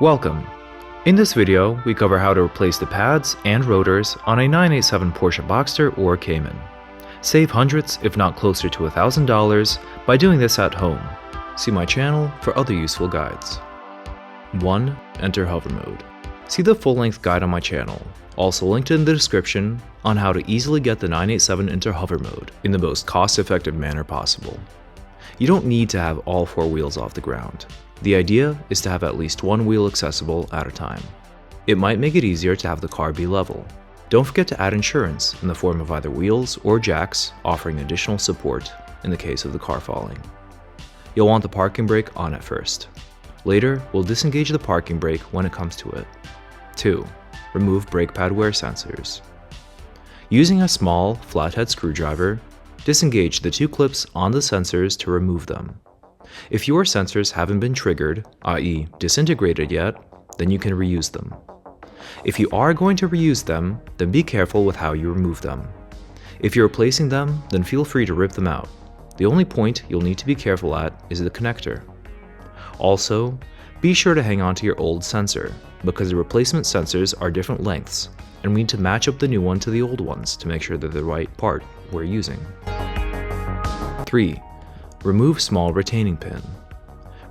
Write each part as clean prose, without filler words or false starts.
Welcome! In this video, we cover how to replace the pads and rotors on a 987 Porsche Boxster or Cayman. Save hundreds, if not closer to $1,000, by doing this at home. See my channel for other useful guides. 1. Enter hover mode. See the full-length guide on my channel, also linked in the description, on how to easily get the 987 into hover mode in the most cost-effective manner possible. You don't need to have all four wheels off the ground. The idea is to have at least one wheel accessible at a time. It might make it easier to have the car be level. Don't forget to add insurance in the form of either wheels or jacks, offering additional support in the case of the car falling. You'll want the parking brake on at first. Later, we'll disengage the parking brake when it comes to it. 2. Remove brake pad wear sensors. Using a small, flathead screwdriver, disengage the two clips on the sensors to remove them. If your sensors haven't been triggered, i.e. disintegrated yet, then you can reuse them. If you are going to reuse them, then be careful with how you remove them. If you're replacing them, then feel free to rip them out. The only point you'll need to be careful at is the connector. Also, be sure to hang on to your old sensor, because the replacement sensors are different lengths, and we need to match up the new one to the old ones to make sure they're the right part we're using. 3. Remove small retaining pin.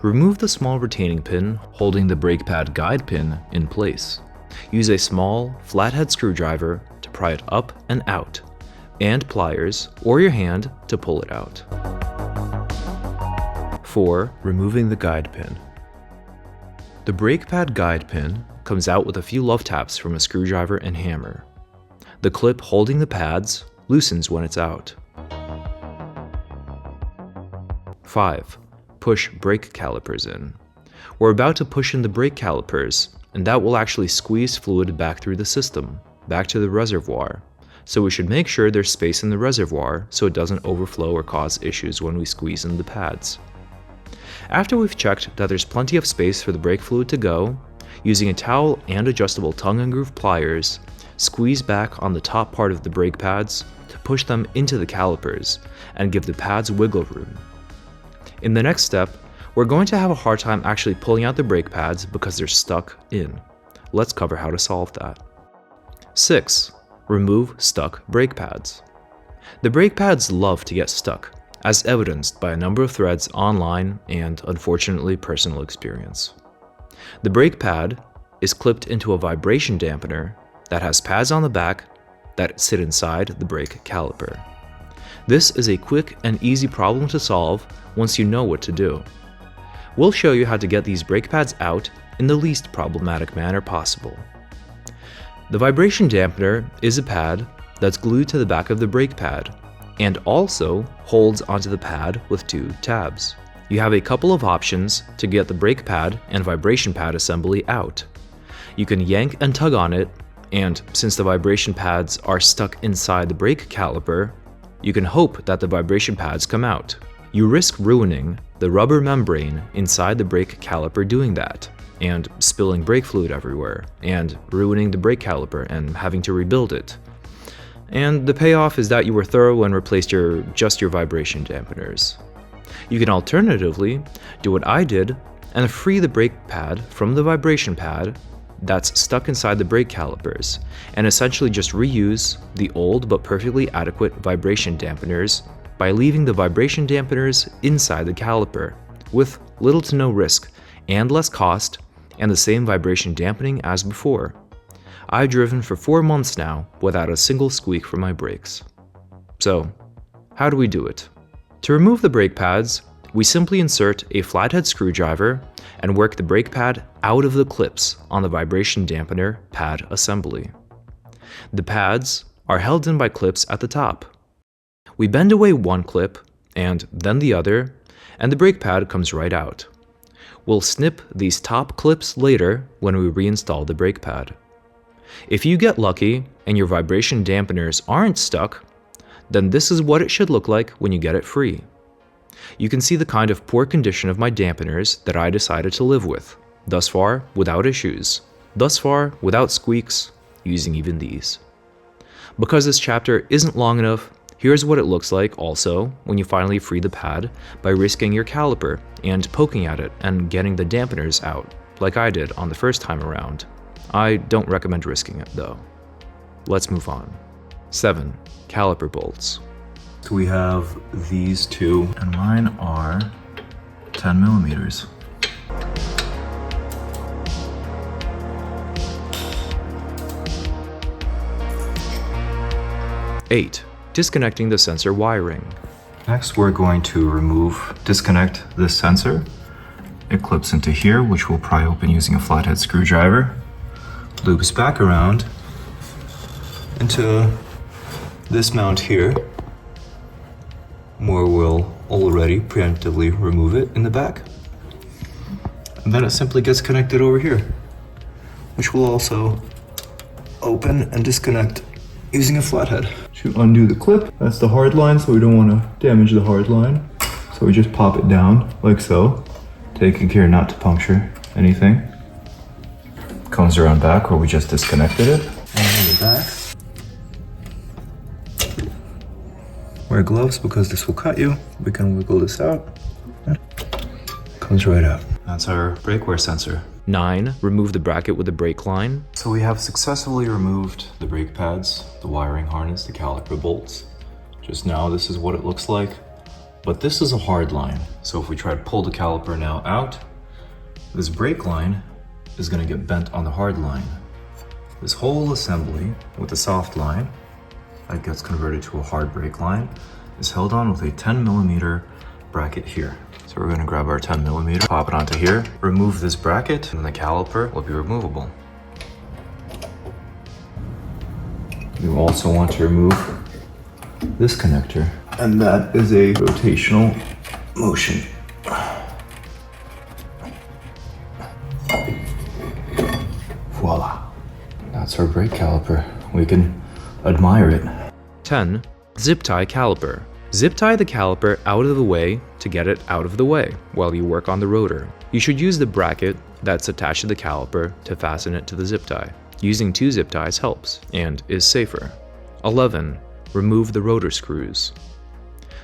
Remove the small retaining pin holding the brake pad guide pin in place. Use a small, flathead screwdriver to pry it up and out, and pliers or your hand to pull it out. 4. Removing the guide pin. The brake pad guide pin comes out with a few love taps from a screwdriver and hammer. The clip holding the pads loosens when it's out. 5. Push brake calipers in. We're about to push in the brake calipers, and that will actually squeeze fluid back through the system, back to the reservoir. So we should make sure there's space in the reservoir so it doesn't overflow or cause issues when we squeeze in the pads. After we've checked that there's plenty of space for the brake fluid to go, using a towel and adjustable tongue and groove pliers, squeeze back on the top part of the brake pads to push them into the calipers and give the pads wiggle room. In the next step, we're going to have a hard time actually pulling out the brake pads because they're stuck in. Let's cover how to solve that. 6. Remove stuck brake pads. The brake pads love to get stuck, as evidenced by a number of threads online and, unfortunately, personal experience. The brake pad is clipped into a vibration dampener that has pads on the back that sit inside the brake caliper. This is a quick and easy problem to solve once you know what to do. We'll show you how to get these brake pads out in the least problematic manner possible. The vibration dampener is a pad that's glued to the back of the brake pad and also holds onto the pad with two tabs. You have a couple of options to get the brake pad and vibration pad assembly out. You can yank and tug on it, and since the vibration pads are stuck inside the brake caliper, you can hope that the vibration pads come out. You risk ruining the rubber membrane inside the brake caliper doing that, and spilling brake fluid everywhere, and ruining the brake caliper and having to rebuild it. And the payoff is that you were thorough and replaced just your vibration dampeners. You can alternatively do what I did and free the brake pad from the vibration pad that's stuck inside the brake calipers, and essentially just reuse the old but perfectly adequate vibration dampeners by leaving the vibration dampeners inside the caliper, with little to no risk and less cost and the same vibration dampening as before. I've driven for 4 months now without a single squeak from my brakes. So, how do we do it? To remove the brake pads, we simply insert a flathead screwdriver and work the brake pad out of the clips on the vibration dampener pad assembly. The pads are held in by clips at the top. We bend away one clip and then the other, and the brake pad comes right out. We'll snip these top clips later when we reinstall the brake pad. If you get lucky and your vibration dampeners aren't stuck, then this is what it should look like when you get it free. You can see the kind of poor condition of my dampeners that I decided to live with. Thus far, without issues. Thus far, without squeaks, using even these. Because this chapter isn't long enough, here's what it looks like also when you finally free the pad by risking your caliper and poking at it and getting the dampeners out. like I did on the first time around. I don't recommend risking it though. Let's move on. 7. Caliper bolts. So we have these two, and mine are 10 millimeters. 8. Disconnecting the sensor wiring. Next, we're going to disconnect this sensor. It clips into here, which we'll pry open using a flathead screwdriver. Loops back around into this mount here, where we'll already preemptively remove it in the back. And then it simply gets connected over here, which will also open and disconnect using a flathead. To undo the clip, that's the hard line, so we don't want to damage the hard line. So we just pop it down like so, taking care not to puncture anything. Comes around back where we just disconnected it. And in the back, wear gloves because this will cut you. We can wiggle this out. Comes right out. That's our brake wear sensor. 9. Remove the bracket with the brake line. So we have successfully removed the brake pads, the wiring harness, the caliper bolts. Just now, this is what it looks like. But this is a hard line. So if we try to pull the caliper now out, this brake line is going to get bent on the hard line. This whole assembly with the soft line that gets converted to a hard brake line is held on with a 10 millimeter bracket here. So we're going to grab our 10 millimeter, pop it onto here, remove this bracket, and the caliper will be removable. We also want to remove this connector, and that is a rotational motion. Voila. That's our brake caliper. We can admire it. 10. Zip tie caliper. Zip tie the caliper out of the way to get it out of the way while you work on the rotor. You should use the bracket that's attached to the caliper to fasten it to the zip tie. Using 2 zip ties helps and is safer. 11. Remove the rotor screws.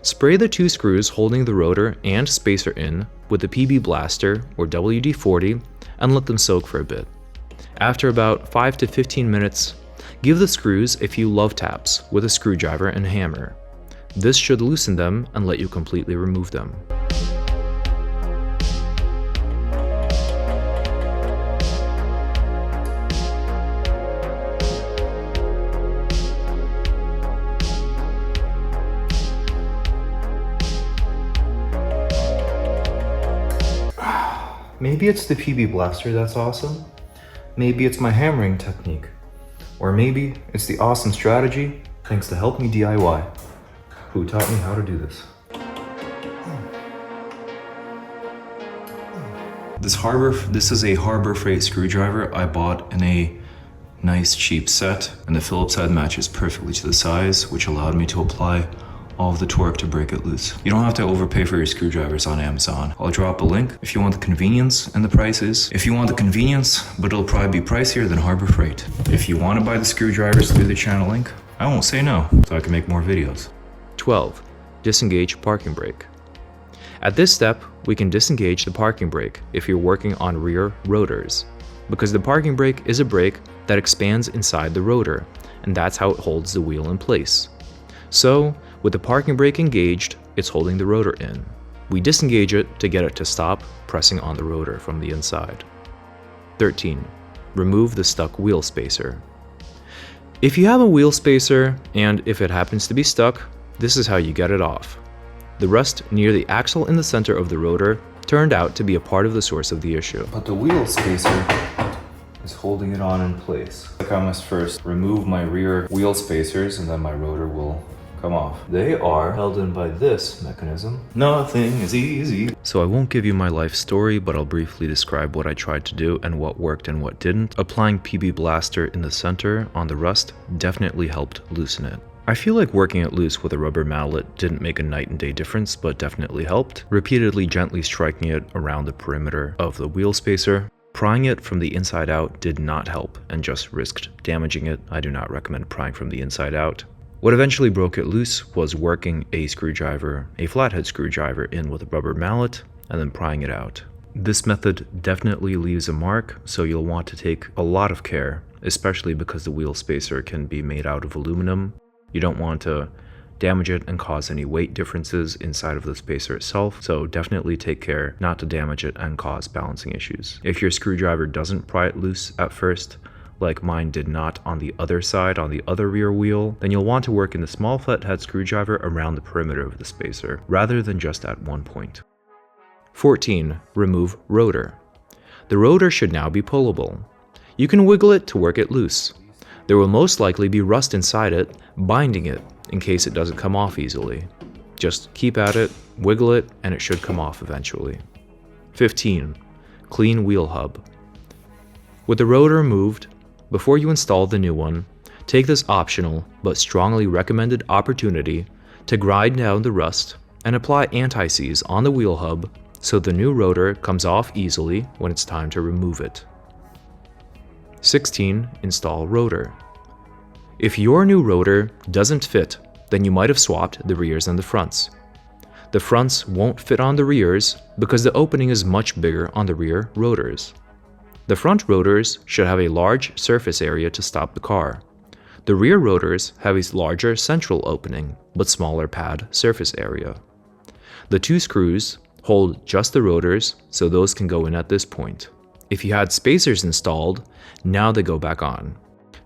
Spray the 2 screws holding the rotor and spacer in with the PB Blaster or WD-40 and let them soak for a bit. After about 5 to 15 minutes, give the screws a few love taps with a screwdriver and hammer. This should loosen them and let you completely remove them. Maybe it's the PB Blaster that's awesome. Maybe it's my hammering technique. Or maybe it's the awesome strategy thanks to Help Me DIY, who taught me how to do this. This is a Harbor Freight screwdriver I bought in a nice cheap set, and the Phillips head matches perfectly to the size, which allowed me to apply all of the torque to break it loose. You don't have to overpay for your screwdrivers on Amazon. I'll drop a link if you want the convenience and the prices. If you want the convenience, but it'll probably be pricier than Harbor Freight. If you want to buy the screwdrivers through the channel link, I won't say no, so I can make more videos. 12. Disengage parking brake. At this step, we can disengage the parking brake if you're working on rear rotors, because the parking brake is a brake that expands inside the rotor, and that's how it holds the wheel in place. So, with the parking brake engaged, it's holding the rotor in. We disengage it to get it to stop pressing on the rotor from the inside. 13. Remove the stuck wheel spacer. If you have a wheel spacer, and if it happens to be stuck, this is how you get it off. The rust near the axle in the center of the rotor turned out to be a part of the source of the issue. But the wheel spacer is holding it on in place. I must first remove my rear wheel spacers and then my rotor will come off. They are held in by this mechanism. Nothing is easy. So I won't give you my life story, but I'll briefly describe what I tried to do and what worked and what didn't. Applying PB Blaster in the center on the rust definitely helped loosen it. I feel like working it loose with a rubber mallet didn't make a night and day difference, but definitely helped. Repeatedly gently striking it around the perimeter of the wheel spacer. Prying it from the inside out did not help and just risked damaging it. I do not recommend prying from the inside out. What eventually broke it loose was working a flathead screwdriver in with a rubber mallet and then prying it out. This method definitely leaves a mark, so you'll want to take a lot of care, especially because the wheel spacer can be made out of aluminum. You don't want to damage it and cause any weight differences inside of the spacer itself, so definitely take care not to damage it and cause balancing issues. If your screwdriver doesn't pry it loose at first, like mine did not on the other side, on the other rear wheel, then you'll want to work in the small flathead screwdriver around the perimeter of the spacer, rather than just at one point. 14. Remove rotor. The rotor should now be pullable. You can wiggle it to work it loose. There will most likely be rust inside it, binding it in case it doesn't come off easily. Just keep at it, wiggle it, and it should come off eventually. 15. Clean wheel hub. With the rotor removed, before you install the new one, take this optional but strongly recommended opportunity to grind down the rust and apply anti-seize on the wheel hub so the new rotor comes off easily when it's time to remove it. 16. Install rotor. If your new rotor doesn't fit, then you might have swapped the rears and the fronts. The fronts won't fit on the rears because the opening is much bigger on the rear rotors. The front rotors should have a large surface area to stop the car. The rear rotors have a larger central opening, but smaller pad surface area. The two screws hold just the rotors, so those can go in at this point. If you had spacers installed, now they go back on.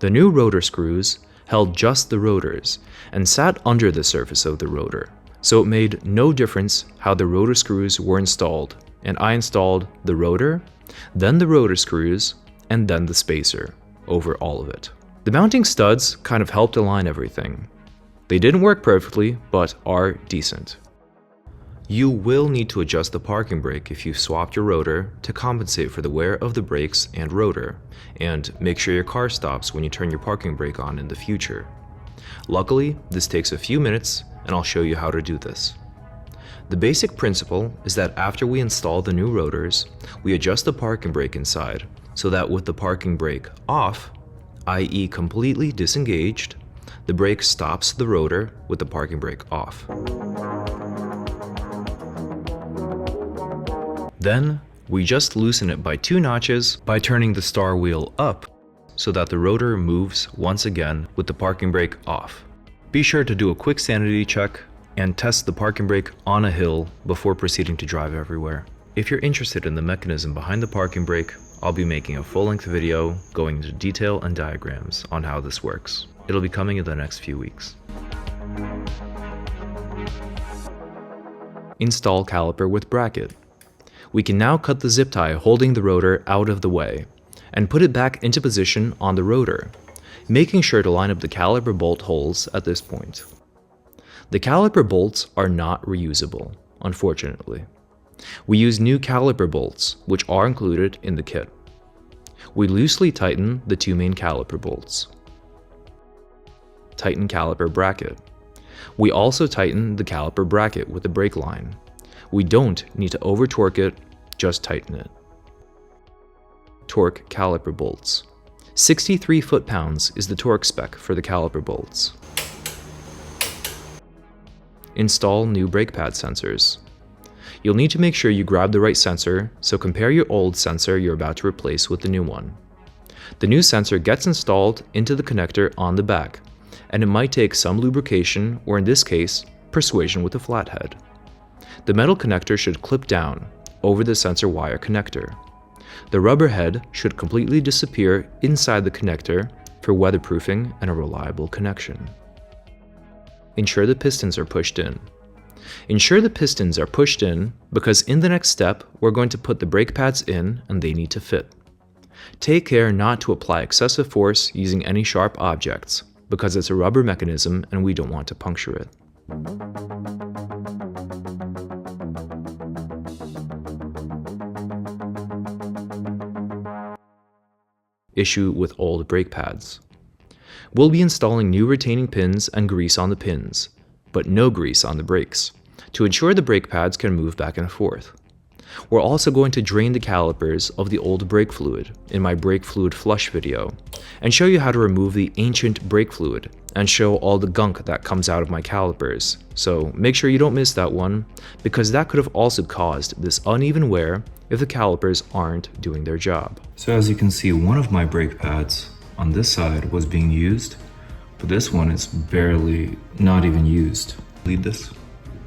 The new rotor screws held just the rotors and sat under the surface of the rotor, so it made no difference how the rotor screws were installed, and I installed the rotor, then the rotor screws, and then the spacer over all of it. The mounting studs kind of helped align everything. They didn't work perfectly, but are decent. You will need to adjust the parking brake if you've swapped your rotor to compensate for the wear of the brakes and rotor, and make sure your car stops when you turn your parking brake on in the future. Luckily, this takes a few minutes, and I'll show you how to do this. The basic principle is that after we install the new rotors, we adjust the parking brake inside so that with the parking brake off, i.e. completely disengaged, the brake stops the rotor with the parking brake off. Then, we just loosen it by 2 notches by turning the star wheel up so that the rotor moves once again with the parking brake off. Be sure to do a quick sanity check and test the parking brake on a hill before proceeding to drive everywhere. If you're interested in the mechanism behind the parking brake, I'll be making a full-length video going into detail and diagrams on how this works. It'll be coming in the next few weeks. Install caliper with bracket. We can now cut the zip tie holding the rotor out of the way and put it back into position on the rotor, making sure to line up the caliper bolt holes at this point. The caliper bolts are not reusable, unfortunately. We use new caliper bolts, which are included in the kit. We loosely tighten the 2 main caliper bolts. Tighten caliper bracket. We also tighten the caliper bracket with the brake line. We don't need to over-torque it, just tighten it. Torque caliper bolts. 63 foot-pounds is the torque spec for the caliper bolts. Install new brake pad sensors. You'll need to make sure you grab the right sensor, so compare your old sensor you're about to replace with the new one. The new sensor gets installed into the connector on the back, and it might take some lubrication, or in this case, persuasion with a flathead. The metal connector should clip down over the sensor wire connector. The rubber head should completely disappear inside the connector for weatherproofing and a reliable connection. Ensure the pistons are pushed in. Ensure the pistons are pushed in because in the next step, we're going to put the brake pads in and they need to fit. Take care not to apply excessive force using any sharp objects because it's a rubber mechanism and we don't want to puncture it. Issue with old brake pads. We'll be installing new retaining pins and grease on the pins, but no grease on the brakes, to ensure the brake pads can move back and forth. We're also going to drain the calipers of the old brake fluid in my brake fluid flush video, and show you how to remove the ancient brake fluid and show all the gunk that comes out of my calipers. So make sure you don't miss that one, because that could have also caused this uneven wear if the calipers aren't doing their job. So as you can see, one of my brake pads on this side was being used, but this one is barely, not even used. Lead this.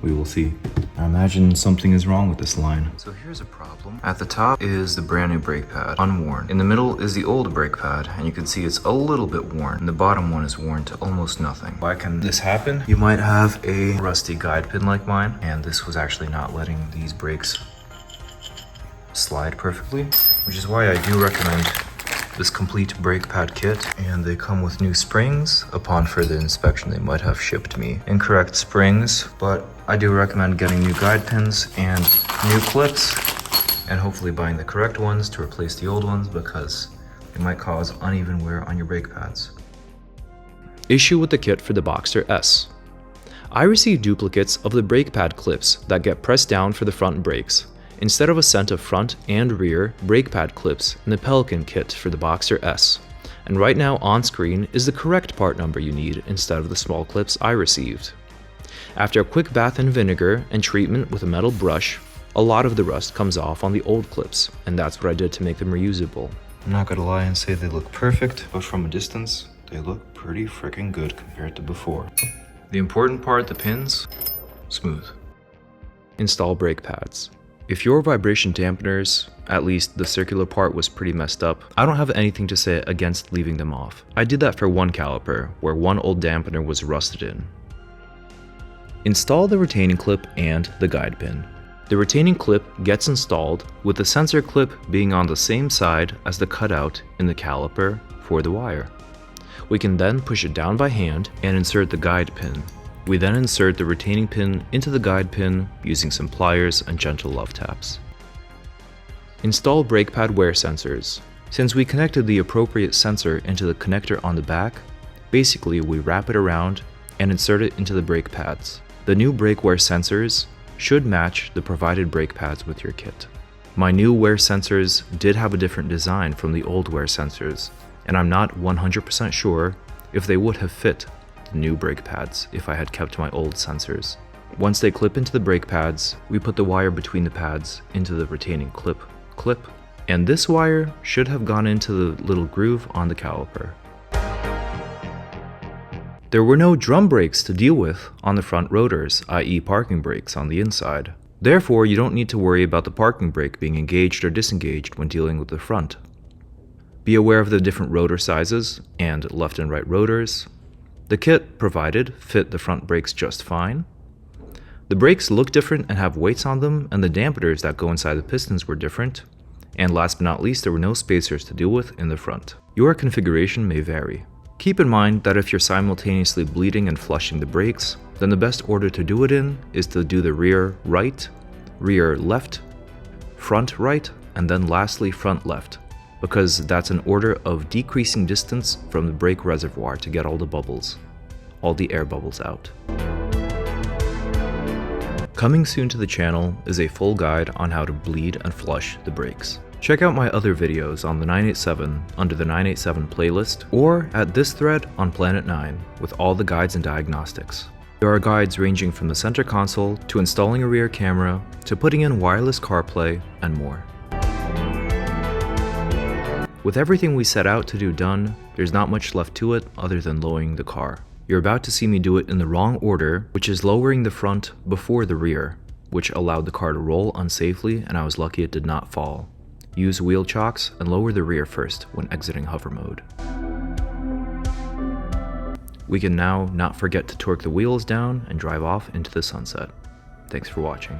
We will see. I imagine something is wrong with this line. So here's a problem. At the top is the brand new brake pad, unworn. In the middle is the old brake pad, and you can see it's a little bit worn. And the bottom one is worn to almost nothing. Why can this happen? You might have a rusty guide pin like mine, and this was actually not letting these brakes slide perfectly, which is why I do recommend this complete brake pad kit, and they come with new springs. Upon further inspection, they might have shipped me incorrect springs, but I do recommend getting new guide pins and new clips, and hopefully buying the correct ones to replace the old ones, because it might cause uneven wear on your brake pads. Issue with the kit for the Boxster S. I received duplicates of the brake pad clips that get pressed down for the front brakes, instead of a set of front and rear brake pad clips in the Pelican kit for the Boxster S. And right now on screen is the correct part number you need instead of the small clips I received. After a quick bath in vinegar and treatment with a metal brush, a lot of the rust comes off on the old clips, and that's what I did to make them reusable. I'm not gonna lie and say they look perfect, but from a distance, they look pretty freaking good compared to before. The important part, the pins, smooth. Install brake pads. If your vibration dampeners, at least the circular part, was pretty messed up, I don't have anything to say against leaving them off. I did that for one caliper, where one old dampener was rusted in. Install the retaining clip and the guide pin. The retaining clip gets installed with the sensor clip being on the same side as the cutout in the caliper for the wire. We can then push it down by hand and insert the guide pin. We then insert the retaining pin into the guide pin using some pliers and gentle love taps. Install brake pad wear sensors. Since we connected the appropriate sensor into the connector on the back, basically we wrap it around and insert it into the brake pads. The new brake wear sensors should match the provided brake pads with your kit. My new wear sensors did have a different design from the old wear sensors, and I'm not 100% sure if they would have fit new brake pads if I had kept my old sensors. Once they clip into the brake pads, we put the wire between the pads into the retaining clip, and this wire should have gone into the little groove on the caliper. There were no drum brakes to deal with on the front rotors, i.e. parking brakes on the inside. Therefore, you don't need to worry about the parking brake being engaged or disengaged when dealing with the front. Be aware of the different rotor sizes and left and right rotors. The kit provided fit the front brakes just fine. The brakes look different and have weights on them, and the dampeners that go inside the pistons were different. And last but not least, there were no spacers to deal with in the front. Your configuration may vary. Keep in mind that if you're simultaneously bleeding and flushing the brakes, then the best order to do it in is to do the rear right, rear left, front right, and then lastly front left, because that's an order of decreasing distance from the brake reservoir to get all the bubbles, all the air bubbles out. Coming soon to the channel is a full guide on how to bleed and flush the brakes. Check out my other videos on the 987 under the 987 playlist, or at this thread on Planet 9 with all the guides and diagnostics. There are guides ranging from the center console to installing a rear camera to putting in wireless CarPlay and more. With everything we set out to do done, there's not much left to it other than lowering the car. You're about to see me do it in the wrong order, which is lowering the front before the rear, which allowed the car to roll unsafely, and I was lucky it did not fall. Use wheel chocks and lower the rear first when exiting hover mode. We can now not forget to torque the wheels down and drive off into the sunset. Thanks for watching.